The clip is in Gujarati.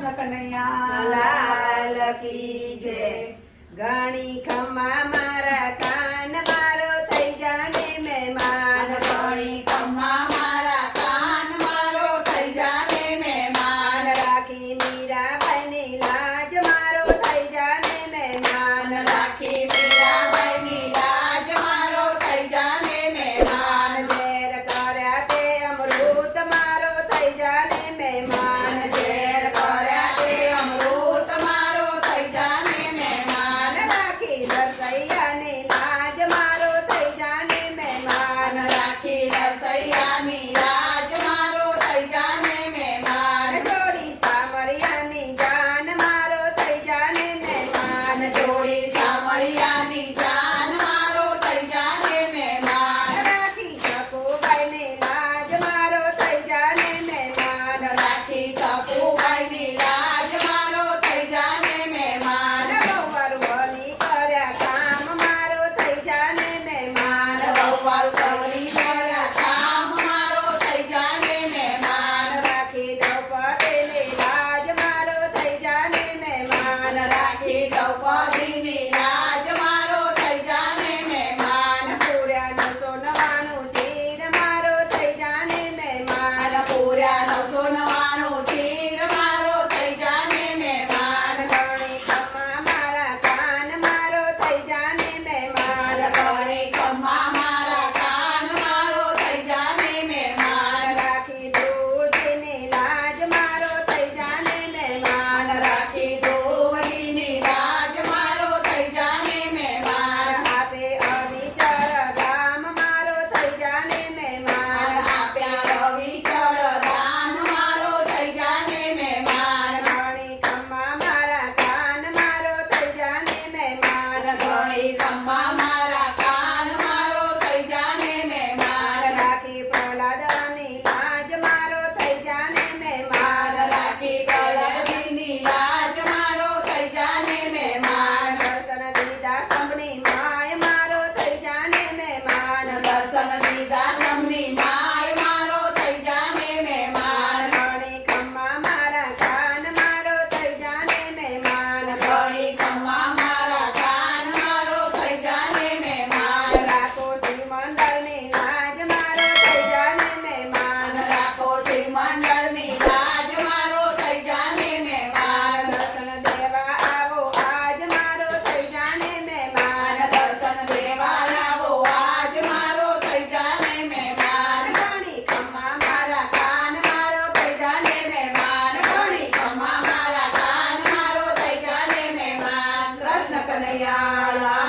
કૃષ્ણ કનૈયા લાલ કી જય। ઘણી ખમ્મા મારા કાન મારો થઈ જાને મહેમાન। ઘણી ખમ્મા મારા કાન મારો થઈ જાને મહેમાન। રાખી મીરાબાઈની લાજ મારો થઈ જાને મહેમાન। રાખી મીરાબાઈની લાજ મારો થઈ જાને મહેમાન। ઝેર કર્યા તે અમૃત મારો થઈ જાને મહેમાન। ઝેર કર્યા તે અમૃત મારો થઈ જાને મહેમાન। રાખી દર્શૈયાની લાજ મારો થઈ જાને મહેમાન। રાખી રસૈયાની લાજ મારો થઈ જાને મહેમાન। જોડી સામરિયાની જાન મારો થઈ જાને મહેમાન। જોડી સામરિયાની જાન મારો થઈ જાને મહેમાન। રાખી સકુબાઈની લાજ મારો થઈ જાને મહેમાન। રાખી સકુબાઈની લાજ મારો થઈ જાને મહેમાન। વહુવારું બની કર્યા કામ મારો થઈ જાને મહેમાન। વહુવારું કરી કર્યા કામ મારો થઈ જાને મહેમાન। રાખી દ્રૌપદીની લાજ મારો થઈ જાને મહેમાન। રાખી દ્રૌપદીની લાજ મારો થઈ જાને મહેમાન। પૂર્યાનું સોનવાનું ચીર મારો થઈ જાને મહેમાન। પૂર્યા 999 ચીર મારો થઈ જાને મહેમાન। ઘણી ખમ્મા મારા કાન મારો થઈ જાને મહેમાન। ઘણી ખમ્મા મારા કાન મારો થઈ જાને મહેમાન। રાખી દૂધની લાજ મારો થઈ જાને મહેમાન। રાખી ધ્રુવજીની લાજ મારો થઈ જાને મહેમાન। આપે અવિચર ધામ મારો થઈ જાને મહેમાન। આપ્યા રવિચળ દાન મારો થઈ જાને મહેમાન। ઘણી ખમ્મા મારા કાન મારો થઈ જાને મહેમાન। ઘણી ખમ્મા મારા કાન મારો થઈ જાને મહેમાન। રાખી પ્રહલાદની લાજ મારો થઈ જાને મહેમાન। રાખી પ્રહલાદજીની લાજ મારો થઈ જાને મહેમાન। દર્શન દીધા સ્તંભની માય મારો થઈ જાને મહેમાન। દર્શન દીધા સ્તંભની માય મારો થઈ જાને મહેમાન। ઘણી ખમ્મા મારા કાન મારો થઈ જાને મહેમાન। ઘણી ખમ્મા મારા કાન મારો થઈ જાને મહેમાન। રાખો શ્રીમંડળની લાજ મારો થઈ જાને મહેમાન। રાખો શ્રીમંડળની લાજ મારો થઈ જાને મહેમાન। દર્શન દેવા આવો આજ મારો થઈ જાને મહેમાન। દર્શન દેવા આવો આજ મારો થઈ જાને મહેમાન। ઘણી ખમ્મા મારા કાન મારો થઈ જાને મહેમાન। ઘણી ખમ્મા મારા કાન મારો થઈ જાને મહેમાન। કૃષ્ણ કનૈયા લાલ